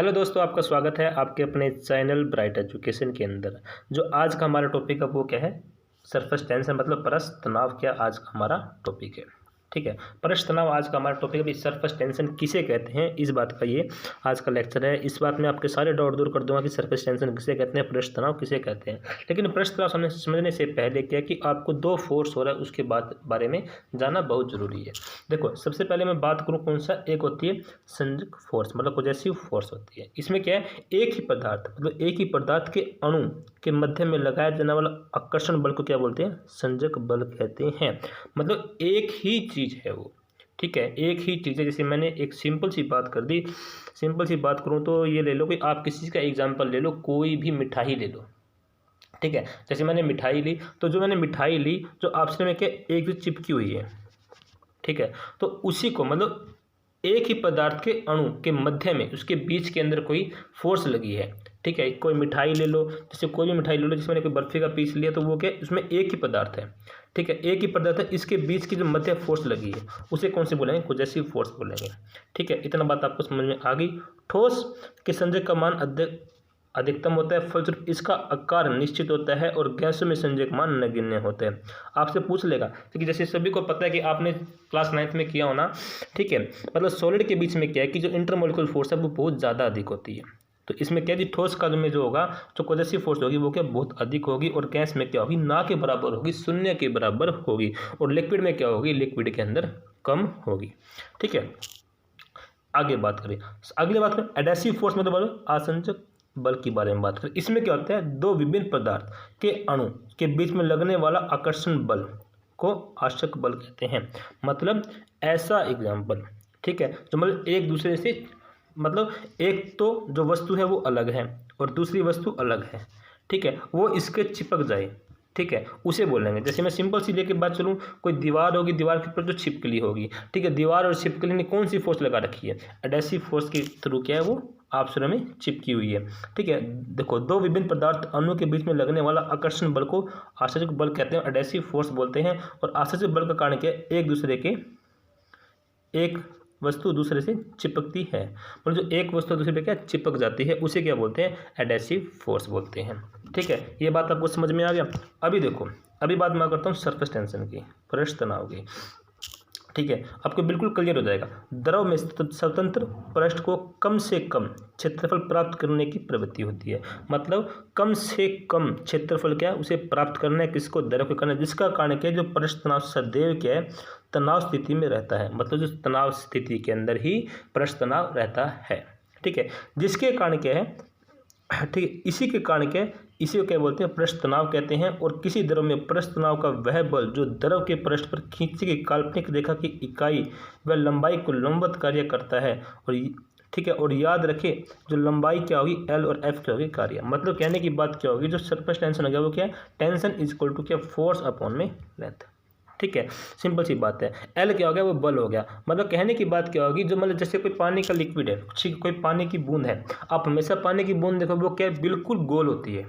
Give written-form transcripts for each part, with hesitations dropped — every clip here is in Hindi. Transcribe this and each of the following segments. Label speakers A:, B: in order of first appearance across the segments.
A: हेलो दोस्तों, आपका स्वागत है आपके अपने चैनल ब्राइट एजुकेशन के अंदर। जो आज का हमारा टॉपिक है वो क्या है? सरफेस टेंशन मतलब पृष्ठ तनाव क्या आज का हमारा टॉपिक है। ठीक है, पृष्ठ तनाव आज का हमारा टॉपिक है। सरफेस टेंशन किसे कहते हैं, इस बात का ये आज का लेक्चर है। इस बात में आपके सारे डाउट दूर कर दूंगा कि सरफेस टेंशन किसे कहते हैं, पृष्ठ तनाव किसे कहते हैं। लेकिन पृष्ठ तनाव समझने से पहले क्या कि आपको दो फोर्स हो रहा है उसके बारे में जानना बहुत जरूरी है। देखो, सबसे पहले मैं बात करूँ कौन सा, एक होती है संयोजक फोर्स मतलब पॉजेसिव फोर्स होती है। इसमें क्या है, एक ही पदार्थ मतलब एक ही पदार्थ के अणु के मध्य में लगाया जाने वाला आकर्षण बल को क्या बोलते हैं? संयोजक बल कहते हैं। मतलब एक ही चीज है वो, ठीक है, एक ही चीज़ है। जैसे मैंने एक सिंपल सी बात कर दी, सिंपल सी बात करूँ तो ये ले लो कि आप किसी का एग्जांपल ले लो, कोई भी मिठाई ले लो, ठीक है। जैसे मैंने मिठाई ली तो जो मैंने मिठाई ली जो आपसे में क्या एक जो चिपकी हुई है, ठीक है, तो उसी को मतलब एक ही पदार्थ के अणु के मध्य में उसके बीच के अंदर कोई फोर्स लगी है, ठीक है। कोई मिठाई ले लो, जैसे कोई भी मिठाई ले लो, जिसमें कोई बर्फी का पीस लिया तो वो क्या, उसमें एक ही पदार्थ है, ठीक है, एक ही पदार्थ है, इसके बीच की जो मध्य फोर्स लगी है उसे कौन से बोलेंगे? पॉजेसिव फोर्स बोलेंगे, ठीक है। इतना बात आपको समझ में आ गई। ठोस के संयोजक का मान अधिकतम होता है, फलस्वरूप इसका आकार निश्चित होता है और गैसों में संयोजक मान नगण्य होते हैं। आपसे पूछ लेगा, क्योंकि जैसे सभी को पता है कि आपने क्लास 9th में किया होना, ठीक है। मतलब सॉलिड के बीच में क्या है कि जो इंटरमोलिकुलर फोर्स है वो बहुत ज़्यादा अधिक होती है। तो इसमें क्या है, ठोस काल में जो होगा जो पॉजेसिव फोर्स होगी वो क्या बहुत अधिक होगी, और गैस में क्या होगी, ना के बराबर होगी, शून्य के बराबर होगी, और लिक्विड में क्या होगी, लिक्विड के अंदर कम होगी, ठीक है। आगे बात करें, अगली बात करें एडेसिव फोर्स मतलब आसंजक बल के बारे में बात करें। इसमें क्या होता है, दो विभिन्न पदार्थ के अणु के बीच में लगने वाला आकर्षण बल को आकर्षक बल कहते हैं। मतलब ऐसा एग्जाम्पल, ठीक है, जो मतलब एक दूसरे से मतलब एक तो जो वस्तु है वो अलग है और दूसरी वस्तु अलग है, ठीक है, वो इसके चिपक जाए, ठीक है, उसे बोलेंगे। जैसे मैं सिंपल सी लेके बात चलूँ, कोई दीवार होगी, दीवार के ऊपर जो छिपकली होगी, ठीक है, दीवार और छिपकली ने कौन सी फोर्स लगा रखी है? एडेसिव फोर्स के थ्रू क्या है वो आपस में चिपकी हुई है, ठीक है। देखो, दो विभिन्न पदार्थ अणु के बीच में लगने वाला आकर्षण बल को आसंजक बल कहते हैं, एडेसिव फोर्स बोलते हैं। और आसंजक बल का कारण क्या है? एक दूसरे के एक वस्तु दूसरे से चिपकती है, मतलब जो एक वस्तु दूसरे पे क्या चिपक जाती है उसे क्या बोलते हैं? एडेसिव फोर्स बोलते हैं, ठीक है। ये बात आपको समझ में आ गया। अभी देखो, अभी बात मैं करता हूँ सरफेस टेंशन की, पृष्ठ तनाव की, ठीक है। आपको बिल्कुल क्लियर हो जाएगा। द्रव में स्वतंत्र पृष्ठ को कम से कम क्षेत्रफल प्राप्त करने की प्रवृत्ति होती है। मतलब कम से कम क्षेत्रफल क्या है उसे प्राप्त करना है, किसको? द्रव को करना है, जिसका कारण क्या है, जो पृष्ठ तनाव सदैव क्या है, तनाव स्थिति में रहता है। मतलब जो तनाव स्थिति के अंदर ही पृष्ठ तनाव रहता है, ठीक है। जिसके कारण क्या है, ठीक है, इसी के कारण क्या है, इसी को क्या बोलते हैं? पृष्ठ तनाव कहते हैं। और किसी द्रव में पृष्ठ तनाव का वह बल जो द्रव के पृष्ठ पर खींची गई काल्पनिक रेखा की इकाई व लंबाई को लंबवत कार्य करता है। और ठीक है, और याद रखें जो लंबाई क्या होगी, एल और एफ क्या होगी, कार्य। मतलब कहने की बात क्या होगी, जो सरफेस टेंशन हो गया वो क्या है? टेंशन इज इक्वल टू क्या? फोर्स अपॉन में लेंथ, ठीक है, सिंपल सी बात है। एल क्या हो गया, वो बल हो गया। मतलब कहने की बात क्या होगी, जो मतलब जैसे कोई पानी का लिक्विड है, ठीक, कोई पानी की बूंद है, आप हमेशा पानी की बूंद देखो वो क्या है, बिल्कुल गोल होती है।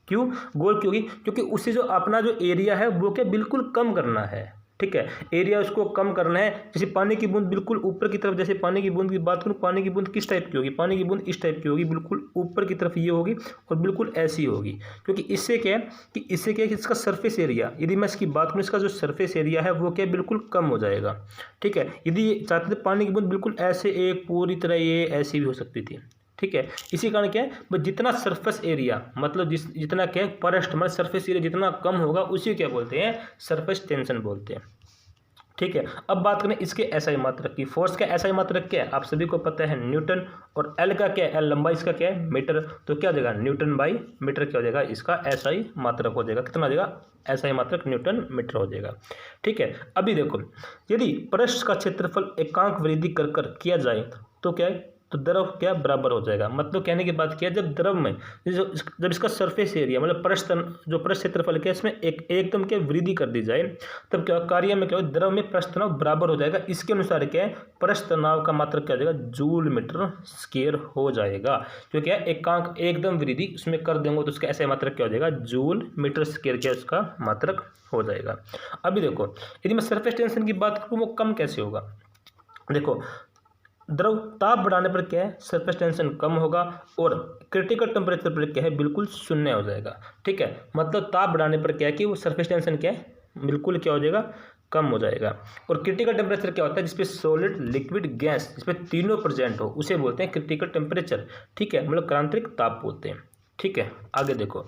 A: क्यों गोल? क्योंकि उससे जो अपना जो एरिया है वो क्या बिल्कुल कम करना है, ठीक है, एरिया उसको कम करना है। जैसे पानी की बूंद बिल्कुल ऊपर की तरफ, जैसे पानी की बूंद की बात करूँ, पानी की बूंद किस टाइप की होगी? पानी की बूंद इस टाइप की होगी, बिल्कुल ऊपर की तरफ ये होगी और बिल्कुल ऐसी होगी। क्योंकि इससे क्या है कि इसका सरफेस एरिया, यदि मैं इसकी बात करूँ, इसका जो सरफेस एरिया है वो क्या बिल्कुल कम हो जाएगा, ठीक है। यदि चाहते थे पानी की बूंद बिल्कुल ऐसे एक पूरी तरह ये ऐसी भी हो सकती थी, ठीक है। इसी कारण क्या है, जितना सरफेस एरिया मतलब जितना क्या है पृष्ठ मतलब सरफेस एरिया जितना कम होगा उसी क्या बोलते हैं? सरफेस टेंशन बोलते हैं, ठीक है। अब बात करें इसके एसआई मात्रक की। फोर्स का एसआई मात्रक क्या है? आप सभी को पता है, न्यूटन। और एल का क्या है? एल लंबाई इसका क्या है? मीटर। तो क्या हो जाएगा? न्यूटन बाई मीटर क्या हो जाएगा? इसका एसआई मात्रक हो जाएगा। कितना हो जाएगा? एसआई मात्रक न्यूटन मीटर हो जाएगा, ठीक है। अभी देखो, यदि पृष्ठ का क्षेत्रफल एकांक वृद्धि कर किया जाए तो क्या है, तो द्रव क्या बराबर हो जाएगा। मतलब कहने की बात क्या है, जब द्रव में जब इसका सरफेस एरिया मतलब जो पृष्ठ क्षेत्रफल क्या इसमें एकदम क्या वृद्धि कर दी जाए, तब क्या कार्य में क्या हो, द्रव में पृष्ठ तनाव बराबर हो जाएगा। इसके अनुसार क्या है, पृष्ठ तनाव का मात्रक क्या हो जाएगा? जूल मीटर स्क्वायर हो जाएगा। क्योंकि एकांक एकदम वृद्धि उसमें कर देंगे तो उसका ऐसा मात्रक क्या हो जाएगा? जूल मीटर स्क्वायर क्या उसका मात्रक हो जाएगा। अभी देखो, यदि मैं सरफेस टेंशन की बात करूँ वो कम कैसे होगा? देखो, द्रव ताप बढ़ाने पर क्या है, सरफेस टेंशन कम होगा और क्रिटिकल टेम्परेचर पर क्या है, बिल्कुल शून्य हो जाएगा। ठीक है, मतलब ताप बढ़ाने पर क्या है कि वो सरफेस टेंशन क्या है, बिल्कुल क्या हो जाएगा, कम हो जाएगा। और क्रिटिकल टेम्परेचर क्या होता है, जिसपे सॉलिड, लिक्विड, गैस, जिसपे तीनों प्रेजेंट हो उसे बोलते हैं क्रिटिकल टेम्परेचर। ठीक है, मतलब क्रांतिक ताप बोलते हैं। ठीक है, आगे देखो,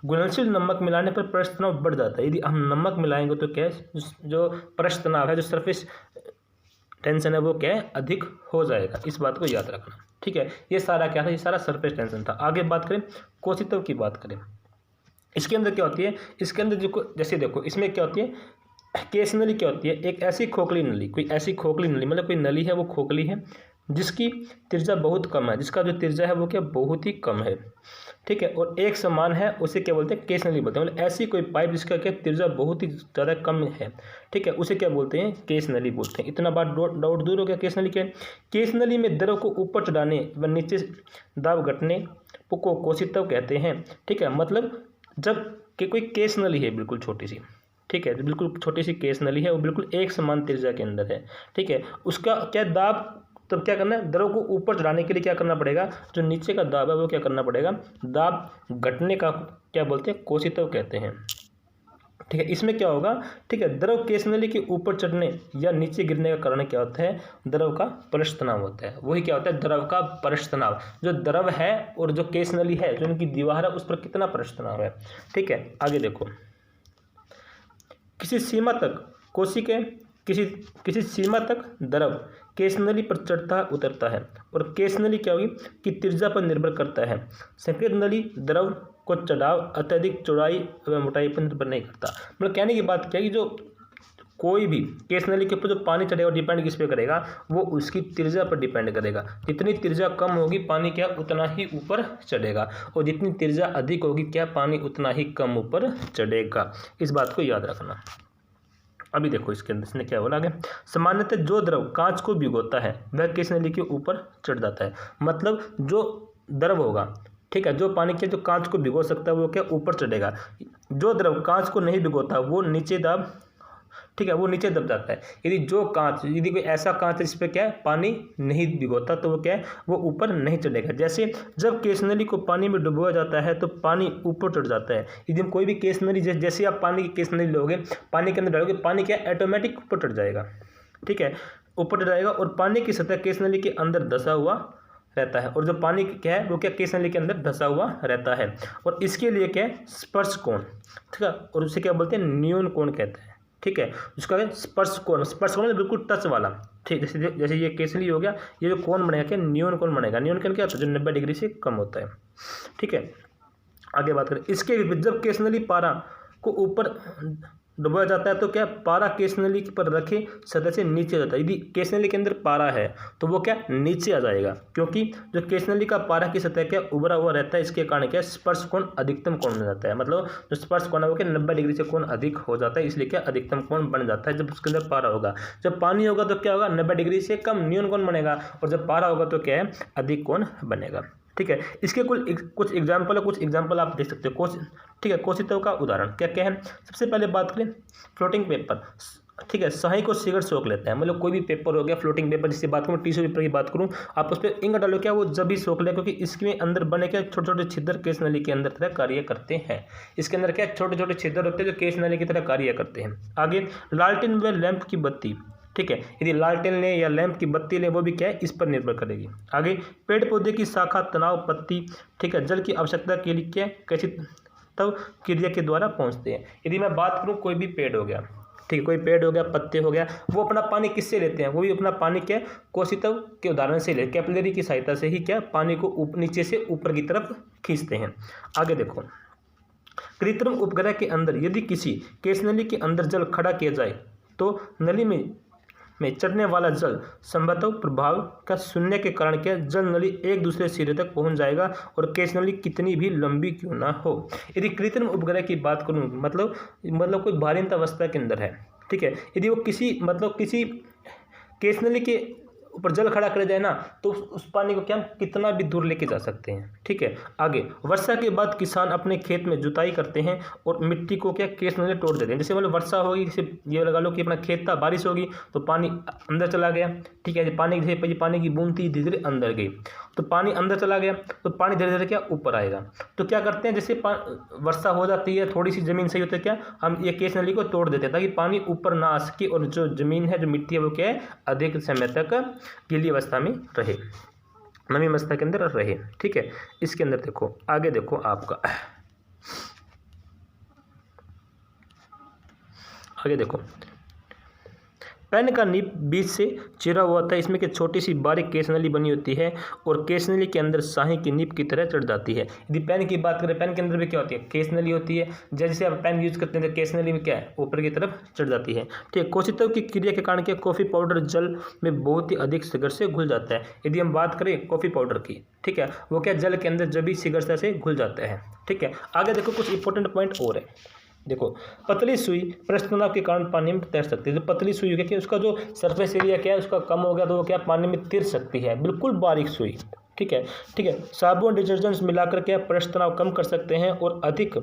A: घुलनशील नमक मिलाने पर पृष्ठ तनाव बढ़ जाता है। यदि हम नमक मिलाएंगे तो क्या है, जो पृष्ठ तनाव है, जो सरफेस टेंशन है, वो क्या है, अधिक हो जाएगा। इस बात को याद रखना। ठीक है, ये सारा क्या था, ये सारा सरफेस टेंशन था। आगे बात करें कोशितव की, बात करें इसके अंदर क्या होती है, इसके अंदर जो जैसे देखो इसमें क्या होती है, केस नली क्या होती है, एक ऐसी खोखली नली, कोई ऐसी खोखली नली, मतलब कोई नली है वो खोखली है जिसकी त्रिज्या बहुत कम है, जिसका जो त्रिज्या है वो क्या बहुत ही कम है। ठीक है, और एक समान है, उसे क्या बोलते हैं, केस नली बोलते हैं। मतलब ऐसी कोई पाइप जिसका क्या त्रिज्या बहुत ही ज़्यादा कम है। ठीक है, उसे क्या बोलते हैं, केस नली बोलते हैं। इतना बात डाउट दूर हो गया। केस नली क्या है, केस नली में द्रव को ऊपर चढ़ाने व नीचे दाब घटने को कोशितव कहते हैं। ठीक है, मतलब जब कि कोई केस नली है बिल्कुल छोटी सी, ठीक है, जो बिल्कुल छोटी सी केस नली है, वो बिल्कुल एक समान त्रिज्या के अंदर है। ठीक है, उसका क्या दाब, तब क्या करना है, द्रव को ऊपर चढ़ाने के लिए क्या करना पड़ेगा, जो नीचे का दाब है वो क्या करना पड़ेगा, दाब घटने का क्या बोलते हैं, कोशितव कहते हैं। ठीक है, इसमें क्या होगा, ठीक है, द्रव केस नली के ऊपर चढ़ने या नीचे गिरने का कारण क्या होता है, द्रव का पृष्ठ तनाव होता है। वही क्या होता है, द्रव का पृष्ठ तनाव। जो द्रव है और जो केस नली है, जो इनकी दीवार है, उस पर कितना पृष्ठ तनाव है। ठीक है, आगे देखो, किसी सीमा तक कोशिका किसी सीमा तक द्रव केस नली पर चढ़ता उतरता है, और केस नली क्या होगी कि त्रिज्या पर निर्भर करता है। संकेत नली द्रव को चढ़ाव अत्यधिक चौड़ाई व मोटाई पर निर्भर नहीं करता। मतलब कहने की बात क्या है कि जो कोई भी केस नली के ऊपर जो पानी चढ़ेगा डिपेंड किस पे करेगा, वो उसकी त्रिज्या पर डिपेंड करेगा। जितनी त्रिज्या कम होगी पानी क्या उतना ही ऊपर चढ़ेगा, और जितनी त्रिज्या अधिक होगी क्या पानी उतना ही कम ऊपर चढ़ेगा। इस बात को याद रखना। अभी देखो इसके अंदर इसने क्या बोला आगे, सामान्यतः जो द्रव कांच को भिगोता है वह केस नली के ऊपर चढ़ जाता है। मतलब जो द्रव होगा, ठीक है, जो पानी के जो कांच को भिगो सकता है वो क्या ऊपर चढ़ेगा। जो द्रव कांच को नहीं भिगोता वो नीचे दाब, ठीक है, वो नीचे दब जाता है। यदि कोई ऐसा कांच है जिस पे क्या है पानी नहीं भिगोता, तो वो क्या है, वो ऊपर नहीं चढ़ेगा। जैसे जब केस नली को पानी में डुबोया जाता है तो पानी ऊपर चढ़ जाता है। यदि कोई भी केस नली, जैसे आप पानी की केस नली लोगे, पानी के अंदर डालोगे, पानी क्या ऑटोमेटिक ऊपर चढ़ जाएगा। ठीक है, ऊपर चढ़ जाएगा, और पानी की सतह केस नली के अंदर धंसा हुआ रहता है, और जो पानी क्या है वो क्या केस नली के अंदर धंसा हुआ रहता है। और इसके लिए क्या है, स्पर्श कोण, ठीक है, और उसे क्या बोलते हैं, न्यून कोण कहते हैं। ठीक है, उसका स्पर्श कोण बिल्कुल टच वाला। ठीक, जैसे ये केस नली हो गया, ये जो कोण बनेगा क्या, न्यून कोण बनेगा। न्यून कोण क्या होता है, जो 90 डिग्री से कम होता है। ठीक है, आगे बात करें इसके विपरीत, जब केस नली पारा को ऊपर डुबाया जाता है तो क्या पारा केस नली पर रखे सतह से नीचे आ जाता है। यदि केस नली के अंदर पारा है तो वो क्या नीचे आ जाएगा, क्योंकि जो केस नली का पारा की सतह क्या उभरा हुआ रहता है। इसके कारण क्या स्पर्श कोण अधिकतम कोण बन जाता है। मतलब जो स्पर्श कोण है वो क्या 90 डिग्री से कोण अधिक हो जाता है, इसलिए क्या अधिकतम कोण बन जाता है जब उसके अंदर पारा होगा। जब पानी होगा तो क्या होगा, 90 डिग्री से कम न्यून कोण बनेगा, और जब पारा होगा तो क्या है अधिक कोण बनेगा। ठीक है, इसके कुछ एग्जाम्पल आप देख सकते हो। ठीक है, कोशितव का उदाहरण क्या क्या है। सबसे पहले बात करें फ्लोटिंग पेपर। ठीक है, स्याही को सिगरेट सोख लेता है। मतलब कोई भी पेपर हो गया, फ्लोटिंग पेपर जिससे बात करूँ, टिश्यू पेपर की बात करूँ, आप उस पर इंक डालो क्या वो जब भी सोख ले, क्योंकि इसके अंदर बने क्या छोटे छोटे छिद्र केस नली के अंदर तरह कार्य करते हैं। इसके अंदर क्या छोटे छोटे छिद्र होते हैं जो केस नली की तरह कार्य करते हैं। आगे लालटेन व लैंप की बत्ती। ठीक है, यदि लालटेन ले या लैंप की बत्ती ले, वो भी क्या है इस पर निर्भर करेगी। आगे पेड़ पौधे की शाखा, तनाव, पत्ती, ठीक है, जल की आवश्यकता के लिए क्या कैसी तब क्रिया के द्वारा पहुंचते हैं। यदि मैं बात करूं कोई भी पेड़ हो गया, ठीक है, कोई पेड़ हो गया, पत्ते हो गया, वो अपना पानी किससे लेते हैं, वो भी अपना पानी क्या कोशितव के उदाहरण से ले, कैपिलरी की सहायता से ही क्या पानी को नीचे से ऊपर की तरफ खींचते हैं। आगे देखो, कृत्रिम उपग्रह के अंदर यदि किसी केस नली के अंदर जल खड़ा किया जाए तो नली में चढ़ने वाला जल संभवतः प्रभाव का शून्य के कारण क्या जल नली एक दूसरे सिरे तक पहुंच जाएगा, और केस नली कितनी भी लंबी क्यों ना हो। यदि कृत्रिम उपग्रह की बात करूं, मतलब कोई भारित अवस्था के अंदर है, ठीक है, यदि वो किसी केस नली के ऊपर जल खड़ा कर जाए ना तो उस पानी को क्या हम कितना भी दूर लेके जा सकते हैं। ठीक है, आगे वर्षा के बाद किसान अपने खेत में जुताई करते हैं और मिट्टी को क्या केसनली तोड़ देते हैं। जैसे मतलब वर्षा होगी, जैसे ये लगा लो कि अपना खेत था, बारिश होगी तो पानी अंदर चला गया। ठीक है, पानी जैसे पानी की बूंद थी धीरे धीरे अंदर गई तो पानी अंदर चला गया तो पानी धीरे धीरे क्या ऊपर आएगा। तो क्या करते हैं, जैसे वर्षा हो जाती है, थोड़ी सी जमीन सही होती है, क्या हम ये केस नली को तोड़ देते हैं ताकि पानी ऊपर ना आ सके और जो जमीन है, जो मिट्टी है, वो क्या है अधिक समय तक गीली अवस्था में रहे, नमी अवस्था के अंदर रहे। ठीक है, इसके अंदर देखो, आगे देखो आपका, आगे देखो, पेन का नीब बीच से चिरा हुआ होता है। इसमें एक छोटी सी बारीक केसनली बनी होती है और केसनली के अंदर शाही की नीब की तरह चढ़ जाती है। यदि पेन की बात करें, पेन के अंदर भी क्या होती है, केसनली होती है। जैसे आप पेन यूज करते हैं तो केसनली में क्या है, ऊपर की तरफ चढ़ जाती है। ठीक है, कोशिकाओं की क्रिया के कारण क्या कॉफ़ी पाउडर जल में बहुत ही अधिक शीघ्र से घुल जाता है। यदि हम बात करें कॉफ़ी पाउडर की, ठीक है, वो क्या जल के अंदर जब भी शीघ्रता से घुल जाता है। ठीक है, आगे देखो कुछ इंपॉर्टेंट पॉइंट और है। देखो, पतली सुई पृष्ठ तनाव के कारण पानी में तैर सकती है। जो पतली सुई है कि उसका जो सरफेस एरिया क्या है उसका कम हो गया तो वो क्या पानी में तैर सकती है, बिल्कुल बारीक सुई। ठीक है, ठीक है, साबुन डिटर्जेंट्स मिलाकर क्या पृष्ठ तनाव कम कर सकते हैं और अधिक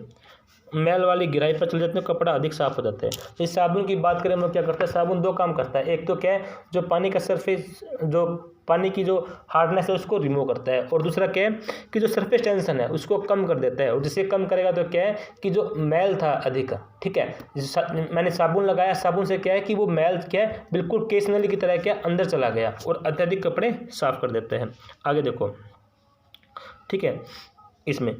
A: मैल वाली गिराई पर चले जाते हैं, कपड़ा अधिक साफ हो जाता है। इस साबुन की बात करें हम लोग, क्या करता है साबुन दो काम करता है। एक तो क्या है, जो पानी का सरफेस, जो पानी की जो हार्डनेस है उसको रिमूव करता है, और दूसरा क्या है कि जो सरफेस टेंशन है उसको कम कर देता है। और जिससे कम करेगा तो क्या है कि जो मैल था अधिक, ठीक है, मैंने साबुन लगाया, साबुन से क्या है कि वो मैल क्या है बिल्कुल केस नली की तरह क्या अंदर चला गया और अत्यधिक कपड़े साफ कर देते हैं। आगे देखो, ठीक है, इसमें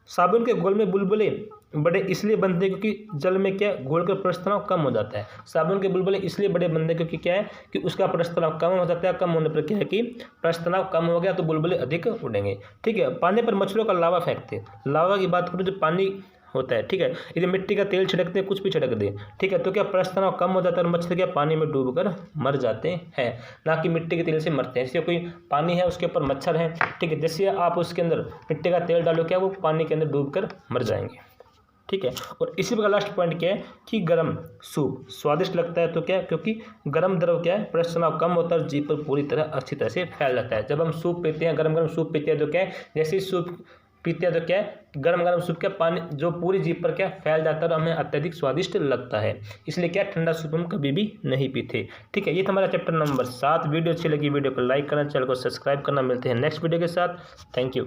A: साबुन के घोल में बुलबुले बड़े इसलिए बनते हैं क्योंकि जल में क्या घोल कर पृष्ठ तनाव कम हो जाता है। साबुन के बुलबुले इसलिए बड़े बनते हैं क्योंकि क्या है कि उसका पृष्ठ तनाव कम हो जाता है। कम होने पर क्या है कि पृष्ठ तनाव कम हो गया तो बुलबुले अधिक उड़ेंगे। ठीक है, पानी पर मछलियों का लावा फेंकते हैं। लावा की बात करूँ जो पानी होता है, ठीक है, यदि मिट्टी का तेल छिड़कते हैं, कुछ भी छिड़क दे, ठीक है, तो क्या पृष्ठ तनाव कम हो जाता है और मछली क्या पानी में डूबकर मर जाते हैं, ना कि मिट्टी के तेल से मरते हैं। जैसे कोई पानी है उसके ऊपर मच्छर है, ठीक है, जैसे आप उसके अंदर मिट्टी का तेल डालो क्या वो पानी के अंदर डूबकर मर जाएंगे। ठीक है, और इसी प्रकार लास्ट पॉइंट क्या है कि गर्म सूप स्वादिष्ट लगता है तो क्या, क्योंकि गर्म द्रव क्या है पृष्ठ तनाव कम होता है और जीभ पर पूरी तरह अच्छी तरह से फैल जाता है। जब हम सूप पीते हैं, गर्म गर्म सूप पीते हैं तो क्या है, जैसे ही सूप पीते हैं तो क्या है गर्म गर्म सूप क्या पानी जो पूरी जीभ पर क्या फैल जाता है और हमें अत्यधिक स्वादिष्ट लगता है। इसलिए क्या ठंडा सूप हम कभी भी नहीं पीते। ठीक है, ये था हमारा चैप्टर नंबर 7। वीडियो अच्छी लगी वीडियो को लाइक करना, चैनल को सब्सक्राइब करना। मिलते हैं नेक्स्ट वीडियो के साथ। Thank you.